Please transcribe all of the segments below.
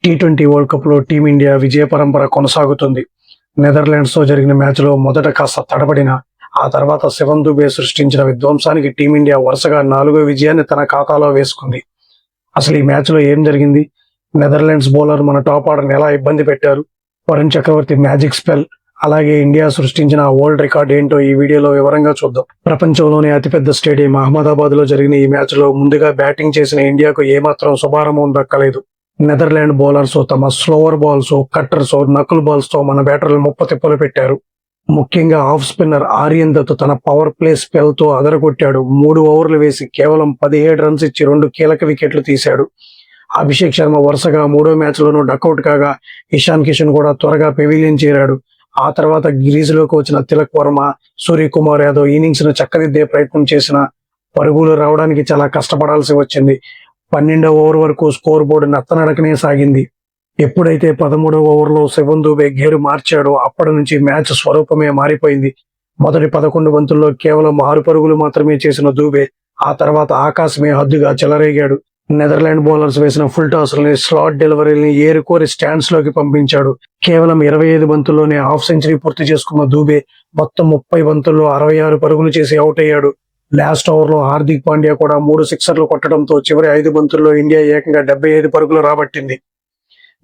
T20 world cup లో team India విజయ పరంపర కొనసాగుతుంది. నెదర్లాండ్స్ తో జరిగిన మ్యాచ్ లో మొదట కాస్త తడబడిన ఆ తర్వాత శివన్ దుబే సృష్టించిన విధ్వంసానికి టీమిండియా వరుసగా 4వ విజయాన్ని తన ఖాతాలో వేసుకుంది. అసలు ఈ మ్యాచ్ లో ఏం జరిగింది? నెదర్లాండ్స్ బౌలర్ మన టాప్ ఆర్డర్ని ఎలా ఇబ్బంది పెట్టారు? వరుణ్ చక్రవర్తి మ్యాజిక్ స్పెల్, అలాగే ఇండియా సృష్టించిన వరల్డ్ రికార్డ్ ఏంటో ఈ వీడియోలో వివరంగా చూద్దాం. ప్రపంచంలోనే అతిపెద్ద స్టేడియం అహ్మదాబాద్ లో జరిగిన ఈ మ్యాచ్ లో ముందుగా బ్యాటింగ్ చేసిన ఇండియాకు ఏమాత్రం శుభారంభం దక్కలేదు. నెదర్లాండ్ బౌలర్స్ తమ slower balls, cutters, Nakul balls తో మన బ్యాటర్లు ముప్పతిప్పలు పెట్టారు. ముఖ్యంగా ఆఫ్ స్పిన్నర్ ఆర్యన్ దత్ తన పవర్ ప్లే స్పెల్ తో అదరగొట్టాడు. 3 ఓవర్లు వేసి కేవలం 17 రన్స్ ఇచ్చి 2 కీలక వికెట్లు తీశాడు. అభిషేక్ శర్మ వరుసగా 3వ మ్యాచ్ లోనూ డకౌట్ కాగా ఇషాన్ కిషన్ కూడా త్వరగా పెవిలియన్ చేరాడు. ఆ తర్వాత గ్రీజులోకి వచ్చిన తిలక్ వర్మ, సూర్యకుమార్ యాదవ్ ఇన్నింగ్స్ ను చక్కదిద్దే ప్రయత్నం చేసిన పరుగులు రావడానికి చాలా కష్టపడాల్సి వచ్చింది. 12వ ఓవర్ వరకు స్కోర్ బోర్డు నత్తనడకనే సాగింది. ఎప్పుడైతే 13వ ఓవర్లో శివన్ దుబే గేరు మార్చాడో అప్పటి నుంచి మ్యాచ్ స్వరూపమే మారిపోయింది. మొదటి 11 బంతుల్లో కేవలం 6 పరుగులు మాత్రమే చేసిన దుబే ఆ తర్వాత ఆకాశమే హద్దుగా చెలరేగాడు. నెదర్లాండ్ బౌలర్స్ వేసిన ఫుల్ టాస్లని, స్లాట్ డెలివరీని ఏరుకోరి స్టాండ్స్ లోకి పంపించాడు. కేవలం 25 బంతుల్లోనే హాఫ్ సెంచరీ పూర్తి చేసుకున్న దుబే మొత్తం 30 బంతుల్లో 66 పరుగులు చేసి అవుట్ అయ్యాడు. లాస్ట్ ఓవర్ లో హార్దిక్ పాండ్యా కూడా 3 సిక్సర్లు కొట్టడంతో చివరి 5 బంతుల్లో ఇండియా ఏకంగా 75 పరుగులు రాబట్టింది.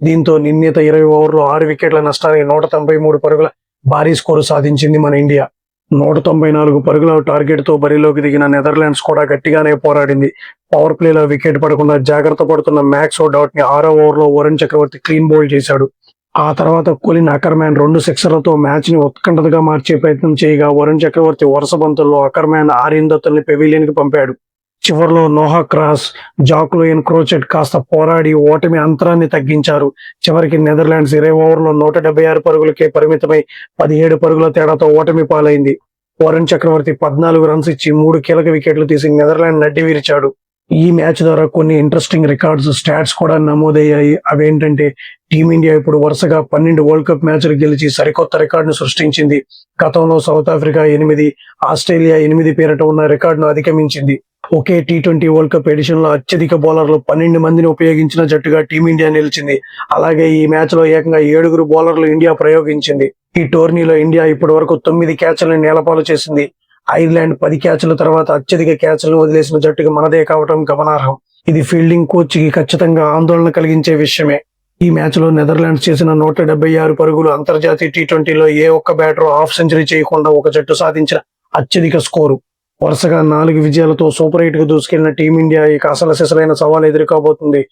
దీంతో నిర్ణీత 20 ఓవర్లో 6 వికెట్ల నష్టానికి 193 పరుగుల భారీ స్కోరు సాధించింది మన ఇండియా. 194 పరుగుల టార్గెట్ తో బరిలోకి దిగిన నెదర్లాండ్స్ కూడా గట్టిగానే పోరాడింది. పవర్ ప్లేలో వికెట్ పడకుండా జాగ్రత్త పడుతున్న మ్యాక్స్ డౌట్ ని 6వ ఓవర్లో వరుణ్ చక్రవర్తి క్లీన్ బౌల్డ్ చేశాడు. ఆ తర్వాత కొలిన్ అకర్మ్యాన్ 2 సిక్సర్లతో మ్యాచ్ ని ఉత్కంఠగా మార్చే ప్రయత్నం చేయగా వరుణ్ చక్రవర్తి వరుస బంతుల్లో అకర్మ్యాన్, ఆర్యన్ దత్తుల్ని పెవిలియన్ కి పంపాడు. చివర్లో నోహా క్రాస్, జాక్లోయన్ క్రోచెట్ కాస్త పోరాడి ఓటమి అంతరాన్ని తగ్గించారు. చివరికి నెదర్లాండ్స్ 20 ఓవర్లో 176 పరుగులకే పరిమితమై 17 పరుగుల తేడాతో ఓటమి పాలైంది. వరుణ్ చక్రవర్తి 14 రన్స్ ఇచ్చి 3 కీలక వికెట్లు తీసి నెదర్లాండ్ నడ్డి విరిచాడు. ఈ మ్యాచ్ ద్వారా కొన్ని ఇంట్రెస్టింగ్ రికార్డ్స్, స్టాట్స్ కూడా నమోదయ్యాయి. అవేంటంటే టీమిండియా ఇప్పుడు వరుసగా 12 వరల్డ్ కప్ మ్యాచ్లు గెలిచి సరికొత్త రికార్డును సృష్టించింది. గతంలో సౌత్ ఆఫ్రికా 8, ఆస్ట్రేలియా 8 పేరిట ఉన్న రికార్డును అధిగమించింది. ఒకే టీ20 వరల్డ్ కప్ ఎడిషన్ లో అత్యధిక బౌలర్లు 12 మందిని ఉపయోగించిన జట్టుగా టీమిండియా నిలిచింది. అలాగే ఈ మ్యాచ్ లో ఏకంగా 7 బౌలర్లు ఇండియా ప్రయోగించింది. ఈ టోర్నీలో ఇండియా ఇప్పటి వరకు 9 క్యాచ్లను నేలపాలు చేసింది. ఐర్లాండ్ 10 క్యాచ్ల తర్వాత అత్యధిక క్యాచ్లను వదిలేసిన జట్టుగా మనదే కావడం గమనార్హం. ఇది ఫీల్డింగ్ కోచ్ కి ఖచ్చితంగా ఆందోళన కలిగించే విషయమే. ఈ మ్యాచ్ లో నెదర్లాండ్స్ చేసిన 176 పరుగులు అంతర్జాతీయ టీ20లో ఏ ఒక్క బ్యాటర్ హాఫ్ సెంచరీ చేయకుండా ఒక జట్టు సాధించిన అత్యధిక స్కోరు. వరుసగా 4 విజయాలతో సూపర్ 8 కు దూసుకెళ్లిన టీమిండియా ఇక అసలు సిసలైన సవాల్ ఎదుర్కోబోతుంది.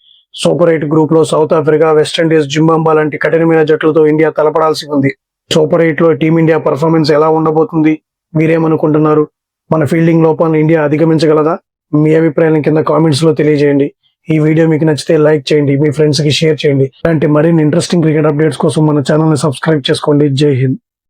సూపర్ 8 గ్రూప్ లో సౌత్ ఆఫ్రికా, వెస్టిండీస్, జింబాబ్వే లాంటి కఠినమైన జట్లతో ఇండియా తలపడాల్సి ఉంది. సూపర్ 8 లో టీమిండియా పర్ఫార్మెన్స్ ఎలా ఉండబోతుంది? మీరేమనుకుంటున్నారు? మన ఫీల్డింగ్ లోపాలను ఇండియా అధిగమించగలదా? మీ అభిప్రాయాలను కింద కామెంట్స్ లో తెలియజేయండి. ఈ వీడియో మీకు నచ్చితే లైక్ చేయండి, మీ ఫ్రెండ్స్ కి షేర్ చేయండి. ఇలాంటి మరిన్ని ఇంట్రెస్టింగ్ క్రికెట్ అప్డేట్స్ కోసం మన ఛానల్ ని సబ్స్క్రైబ్ చేసుకోండి. జై హింద్.